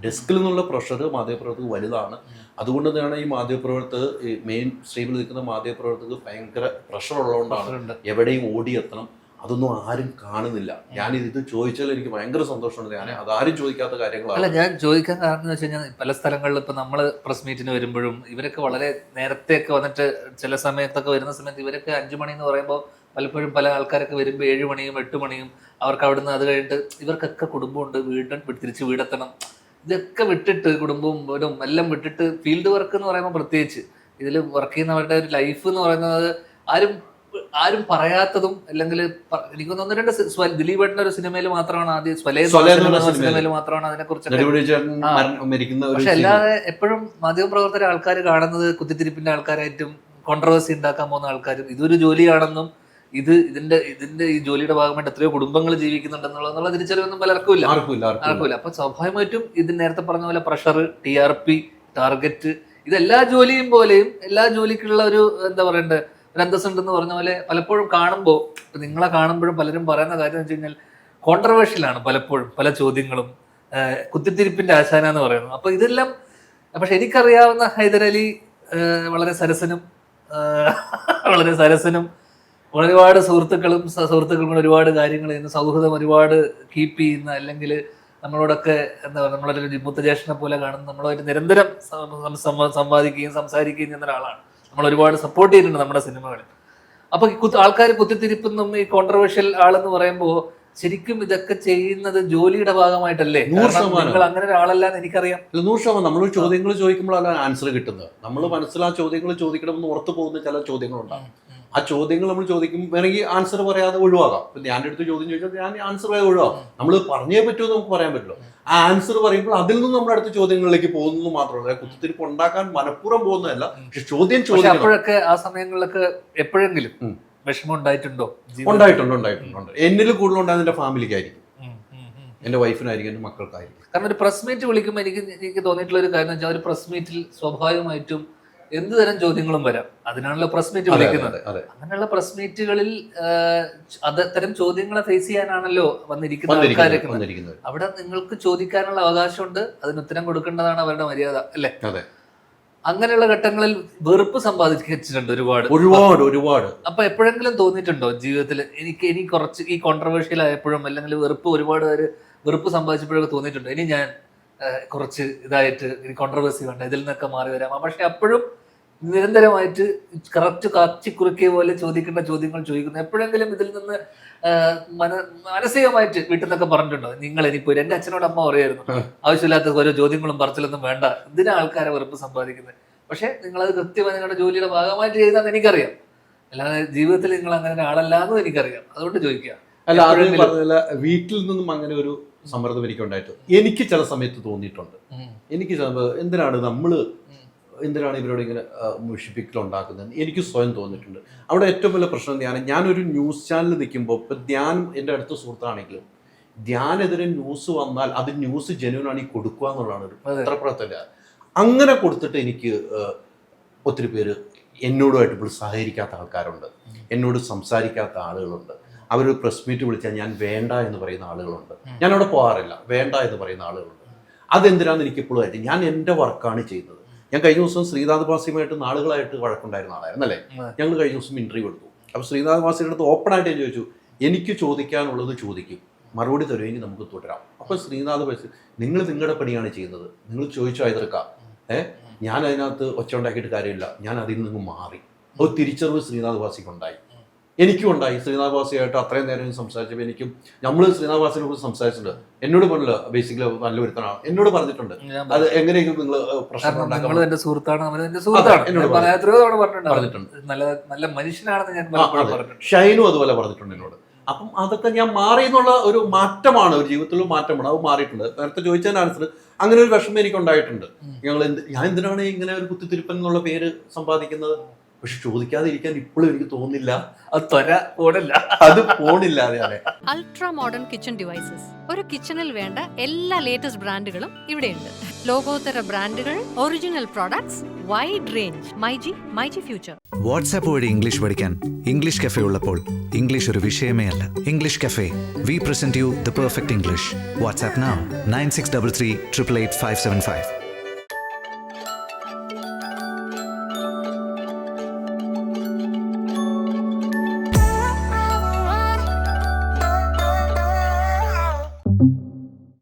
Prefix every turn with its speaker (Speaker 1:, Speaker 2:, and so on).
Speaker 1: ഡെസ്കിൽ നിന്നുള്ള പ്രഷർ മാധ്യമപ്രവർത്തകർക്ക് വലുതാണ്. അതുകൊണ്ട് തന്നെയാണ് ഈ മാധ്യമപ്രവർത്തകർ, ഈ മെയിൻ സ്ട്രീമിൽ നിൽക്കുന്ന മാധ്യമപ്രവർത്തകർക്ക് ഭയങ്കര പ്രഷർ ഉള്ളതുകൊണ്ടാണ് എവിടെയും ഓടിയെത്തണം. അതൊന്നും ആരും കാണുന്നില്ല. ഞാൻ ഇത് ചോദിച്ചാൽ എനിക്ക് ഭയങ്കര സന്തോഷമുണ്ട്. ഞാൻ അതാരും ചോദിക്കാത്ത കാര്യങ്ങളാണ്.
Speaker 2: അല്ല, ഞാൻ ചോദിക്കാൻ കാരണം എന്ന് വെച്ച് കഴിഞ്ഞാൽ പല സ്ഥലങ്ങളിൽ ഇപ്പൊ നമ്മള് പ്രസ് മീറ്റിന് വരുമ്പോഴും ഇവരൊക്കെ വളരെ നേരത്തെയൊക്കെ വന്നിട്ട് ചില സമയത്തൊക്കെ വരുന്ന സമയത്ത് ഇവരൊക്കെ 5 മണി എന്ന് പറയുമ്പോൾ പലപ്പോഴും പല ആൾക്കാരൊക്കെ വരുമ്പോൾ 7 മണിയും 8 മണിയും അവർക്ക് അവിടുന്ന് അത് കഴിഞ്ഞിട്ട് ഇവർക്കൊക്കെ കുടുംബമുണ്ട്, തിരിച്ച് വീടെത്തണം. ഇതൊക്കെ വിട്ടിട്ട് കുടുംബവും വീടും എല്ലാം വിട്ടിട്ട് ഫീൽഡ് വർക്ക് എന്ന് പറയുമ്പോൾ പ്രത്യേകിച്ച് ഇതിൽ വർക്ക് ചെയ്യുന്നവരുടെ ഒരു ലൈഫ് എന്ന് പറയുന്നത് ആരും പറയാത്തതും, അല്ലെങ്കിൽ എനിക്ക് ഒന്ന് രണ്ട് ദിലീപേട്ടൻ്റെ ഒരു സിനിമയിൽ മാത്രമാണ് ആദ്യം സിനിമയിൽ മാത്രമാണ് അതിനെ കുറിച്ച്. പക്ഷെ അല്ലാതെ എപ്പോഴും മാധ്യമപ്രവർത്തകരെ ആൾക്കാർ കാണുന്നത് കുത്തിത്തിരിപ്പിന്റെ ആൾക്കാരായിട്ടും കോൺട്രവേഴ്സി ഉണ്ടാക്കാൻ പോകുന്ന ആൾക്കാരും ഇതൊരു ജോലിയാണെന്നും ഇതിന്റെ ഈ ജോലിയുടെ ഭാഗമായിട്ട് എത്രയോ കുടുംബങ്ങൾ ജീവിക്കുന്നുണ്ടെന്നുള്ള തിരിച്ചറിവൊന്നും പലർക്കും ഇല്ല. അപ്പൊ സ്വാഭാവികമായിട്ടും ഇത് നേരത്തെ പറഞ്ഞ പോലെ പ്രഷർ, TRP, ടാർഗറ്റ്, ഇതെല്ലാ ജോലിയും പോലെയും എല്ലാ ജോലിക്കുള്ള ഒരു എന്താ പറയണ്ടേ ഒരു അന്തസ്സുണ്ടെന്ന് പറഞ്ഞ പോലെ പലപ്പോഴും കാണുമ്പോൾ, നിങ്ങളെ കാണുമ്പോഴും പലരും പറയുന്ന കാര്യം എന്ന് വെച്ച് കഴിഞ്ഞാൽ കോൺട്രവേഴ്ഷ്യലാണ് പലപ്പോഴും പല ചോദ്യങ്ങളും, കുത്തിത്തിരിപ്പിന്റെ ആശാന എന്ന് പറയുന്നത്. അപ്പൊ ഇതെല്ലാം പക്ഷെ എനിക്കറിയാവുന്ന ഹൈദരലി വളരെ സരസനും ഒരുപാട് സുഹൃത്തുക്കളും ഒരുപാട് കാര്യങ്ങൾ ചെയ്യുന്ന, സൗഹൃദം ഒരുപാട് കീപ്പ് ചെയ്യുന്ന, അല്ലെങ്കിൽ നമ്മളോടൊക്കെ എന്താ പറയുക നമ്മളൊരു മൂത്ത ജ്യേഷ്ഠനെ പോലെ കാണുന്ന, നമ്മളുമായിട്ട് നിരന്തരം സംവാദിക്കുകയും സംസാരിക്കുകയും ചെയ്യുന്ന ഒരാളാണ്. നമ്മൾ ഒരുപാട് സപ്പോർട്ട് ചെയ്തിട്ടുണ്ട് നമ്മുടെ സിനിമകളിൽ. അപ്പൊ ആൾക്കാർ കുത്തിത്തിരിപ്പെന്നും ഈ കോൺട്രവേഴ്ഷ്യൽ ആളെന്ന് പറയുമ്പോൾ ശരിക്കും ഇതൊക്കെ ചെയ്യുന്നത് ജോലിയുടെ ഭാഗമായിട്ടല്ലേ? നിങ്ങൾ അങ്ങനെ ഒരാളല്ലാന്ന് എനിക്കറിയാം.
Speaker 1: 100% നമ്മൾ ചോദ്യങ്ങൾ ചോദിക്കുമ്പോഴാണ് ആൻസർ കിട്ടുന്നത്. നമ്മൾ മനസ്സിലാ ചോദ്യങ്ങൾ ചോദിക്കണമെന്ന് ഓർത്തു പോകുന്ന ചില ചോദ്യങ്ങളുണ്ടാകും. ആ ചോദ്യങ്ങൾ നമ്മൾ ചോദിക്കും, വേണമെങ്കിൽ ആൻസർ പറയാതെ ഒഴിവാകാം. ഇപ്പം ഞാൻ അടുത്ത് ചോദ്യം ചോദിച്ചാൽ ഞാൻ ആൻസർ പറയാതെ ഒഴിവാക്കാം. നമ്മൾ പറഞ്ഞേ പറ്റുമെന്ന് നമുക്ക് പറയാൻ പറ്റില്ല. ആ ആൻസർ പറയുമ്പോൾ അതിൽ നിന്ന് നമ്മുടെ അടുത്ത ചോദ്യങ്ങളിലേക്ക് പോകുന്നത് മാത്രമല്ല, കുത്തിത്തിരിപ്പ് ഉണ്ടാക്കാൻ മനഃപൂർവ്വം പോകുന്നതല്ല. പക്ഷെ ചോദ്യം
Speaker 2: അപ്പോഴൊക്കെ ആ സമയങ്ങളിലൊക്കെ എപ്പോഴെങ്കിലും വിഷമം ഉണ്ടായിട്ടുണ്ട്.
Speaker 1: എന്നിൽ കൂടുതലുണ്ടായത് എൻ്റെ ഫാമിലിക്കായിരിക്കും, എൻ്റെ വൈഫിനായിരിക്കും, എൻ്റെ മക്കൾക്കായിരിക്കും.
Speaker 2: കാരണം ഒരു പ്രസ് മീറ്റ് വിളിക്കുമ്പോൾ എനിക്ക് തോന്നിയിട്ടുള്ള ഒരു കാര്യം വെച്ചാൽ ഒരു പ്രസ് മീറ്റിൽ സ്വാഭാവികമായിട്ടും എന്ത് തരം ചോദ്യങ്ങളും വരാം. അതിനാണല്ലോ പ്രസ് മീറ്റ് വിളിക്കുന്നത്. അങ്ങനെയുള്ള പ്രസ് മീറ്റുകളിൽ അത്തരം ചോദ്യങ്ങളെ ഫേസ് ചെയ്യാനാണല്ലോ വന്നിരിക്കുന്ന ആൾക്കാരൊക്കെ. അവിടെ നിങ്ങൾക്ക് ചോദിക്കാനുള്ള അവകാശമുണ്ട്, അതിന് ഉത്തരം കൊടുക്കേണ്ടതാണ് അവരുടെ മര്യാദ, അല്ലേ? അങ്ങനെയുള്ള ഘട്ടങ്ങളിൽ വെറുപ്പ് സമ്പാദിച്ചിട്ടുണ്ട് ഒരുപാട്. അപ്പൊ എപ്പോഴെങ്കിലും തോന്നിയിട്ടുണ്ടോ ജീവിതത്തിൽ ഇനി കുറച്ച് ഈ കോൺട്രവേഴ്ഷ്യൽ ആയപ്പോഴും അല്ലെങ്കിൽ വെറുപ്പ് സമ്പാദിച്ചപ്പോഴൊക്കെ തോന്നിയിട്ടുണ്ടോ ഇനി ഞാൻ കുറച്ച് ഇതായിട്ട് കോൺട്രവേഴ്സി വേണ്ട, ഇതിൽ നിന്നൊക്കെ മാറി വരാം? പക്ഷെ അപ്പോഴും നിരന്തരമായിട്ട് കറക്റ്റ് കാച്ചിക്കുറുക്കിയ പോലെ ചോദിക്കേണ്ട ചോദ്യങ്ങൾ ചോദിക്കുന്നു. എപ്പോഴെങ്കിലും ഇതിൽ നിന്ന് മാനസികമായിട്ട് വീട്ടിൽ നിന്നൊക്കെ പറഞ്ഞിട്ടുണ്ടോ നിങ്ങൾ ഇനിയിപ്പോ? എൻ്റെ അച്ഛനോട് അമ്മ പറയായിരുന്നു, ആവശ്യമില്ലാത്ത ഓരോ ചോദ്യങ്ങളും പറച്ചിലൊന്നും വേണ്ട, ഇതിനാ ആൾക്കാരെ വെറുപ്പ് സമ്പാദിക്കുന്നത്. പക്ഷെ നിങ്ങളത് കൃത്യമായി നിങ്ങളുടെ ജോലിയുടെ ഭാഗമായിട്ട് ചെയ്താന്ന് എനിക്കറിയാം. അല്ലാതെ ജീവിതത്തിൽ നിങ്ങൾ അങ്ങനെ ഒരാളല്ലാന്നും എനിക്കറിയാം. അതുകൊണ്ട് ചോദിക്കുക.
Speaker 1: അല്ല, വീട്ടിൽ നിന്നും അങ്ങനെ ഒരു സമ്മർദ്ദം എനിക്ക് ഉണ്ടായിട്ടുണ്ട്. എനിക്ക് ചില സമയത്ത് തോന്നിയിട്ടുണ്ട്, എനിക്ക് എന്തിനാണ് ഇവരോട് ഇങ്ങനെ മുഷിപ്പിക്കലുണ്ടാക്കുന്നത് എനിക്ക് സ്വയം തോന്നിയിട്ടുണ്ട്. അവിടെ ഏറ്റവും വലിയ പ്രശ്നം ഞാനൊരു ന്യൂസ് ചാനൽ നിൽക്കുമ്പോൾ, ഇപ്പം ധ്യാൻ എൻ്റെ അടുത്ത സുഹൃത്താണെങ്കിലും ധ്യാനെതിരെ ന്യൂസ് വന്നാൽ അത് ന്യൂസ് ജെന്യൂനാണ് കൊടുക്കുക എന്നുള്ളതാണ് ഒരു പത്രപ്രവർത്തന. അങ്ങനെ കൊടുത്തിട്ട് എനിക്ക് ഒത്തിരി പേര് എന്നോടുമായിട്ട് ഇപ്പോൾ സഹകരിക്കാത്ത ആൾക്കാരുണ്ട്, എന്നോട് സംസാരിക്കാത്ത ആളുകളുണ്ട്. അവരൊരു പ്രസ് മീറ്റ് വിളിച്ചാൽ ഞാൻ വേണ്ട എന്ന് പറയുന്ന ആളുകളുണ്ട്. ഞാൻ അവിടെ പോകാറില്ല, വേണ്ട എന്ന് പറയുന്ന ആളുകളുണ്ട്. അതെന്തിനാന്ന് എനിക്കിപ്പോഴും ആയിട്ട് ഞാൻ എൻ്റെ വർക്കാണ് ചെയ്യുന്നത്. ഞാൻ കഴിഞ്ഞ ദിവസം ശ്രീനാഥ് ഭാസിയുമായിട്ട് നാളുകളായിട്ട് വഴക്കുണ്ടായിരുന്ന ആളായിരുന്നു, അല്ലേ? ഞങ്ങൾ കഴിഞ്ഞ ദിവസം ഇൻ്റർവ്യൂ എടുത്തു. അപ്പോൾ ശ്രീനാഥ് ഭാസിയുടെ അടുത്ത് ഓപ്പണായിട്ട് ഞാൻ ചോദിച്ചു, എനിക്ക് ചോദിക്കാനുള്ളത് ചോദിക്കും, മറുപടി തരുമെങ്കിൽ നമുക്ക് തുടരാം. അപ്പോൾ ശ്രീനാഥ് ഭാസി, നിങ്ങൾ നിങ്ങളുടെ പണിയാണ് ചെയ്യുന്നത്, നിങ്ങൾ ചോദിച്ചോ എതിർക്കാം, ഞാൻ അതിനകത്ത് ഒച്ച ഉണ്ടാക്കിയിട്ട് കാര്യമില്ല, ഞാൻ അതിൽ നിന്ന് മാറി. ഒരു തിരിച്ചറിവ് ശ്രീനാഥ് ഭാസിക്ക് ഉണ്ടായി, എനിക്കും ഉണ്ടായി. ശ്രീനാഥ് ഭാസിയായിട്ട് അത്രയും നേരം സംസാരിച്ചപ്പോൾ നമ്മൾ ശ്രീനാഥ് ഭാസിനെ കുറിച്ച് സംസാരിച്ചിട്ടുണ്ട്. എന്നോട് പറഞ്ഞില്ല, ബേസിക്കലി നല്ല ഒരുത്തനാണ്, എന്നോട് പറഞ്ഞിട്ടുണ്ട് അത് എങ്ങനെയെങ്കിലും നിങ്ങൾ പ്രശ്നം ഉണ്ടാക്കാൻ.
Speaker 2: നല്ല മനുഷ്യനാണെന്ന് ഞാൻ
Speaker 1: ഷൈനും അതുപോലെ പറഞ്ഞിട്ടുണ്ട് എന്നോട്. അപ്പം അതൊക്കെ ഞാൻ മാറി എന്നുള്ള ഒരു മാറ്റമാണ്, ഒരു ജീവിതത്തിലുള്ള മാറ്റമാണ്, അത് മാറിയിട്ടുണ്ട്. നേരത്തെ ചോദിച്ചതിന് ആൻസർ അങ്ങനെ ഒരു വിഷമം എനിക്ക് ഉണ്ടായിട്ടുണ്ട്. ഞാൻ എന്തിനാണ് ഇങ്ങനെ ഒരു കുത്തിത്തിരിപ്പൻ എന്നുള്ള പേര് സമ്പാദിക്കുന്നത്? പക്ഷെ ചോദിക്കാതിരിക്കാൻ ഇപ്പോഴും എനിക്ക് തോന്നുന്നില്ല,
Speaker 2: അത് ത്വര ഓടില്ല.
Speaker 1: അത് പോണില്ല. അതെ.
Speaker 3: Ultra modern kitchen devices. ഒരു കിച്ചണിൽ വേണ്ട എല്ലാ ലേറ്റസ്റ്റ് ബ്രാൻഡുകളും ഇവിടെയുണ്ട്. ലോകോത്തര ബ്രാൻഡുകൾ, original products, wide range. MyG future.
Speaker 4: WhatsApp വഴി ഇംഗ്ലീഷ് പഠിക്കാൻ ഇംഗ്ലീഷ് കഫേ ഉള്ളപ്പോൾ ഇംഗ്ലീഷ് ഒരു വിഷയമേ അല്ല. English cafe, we present you the perfect English. WhatsApp now 9633 888 575.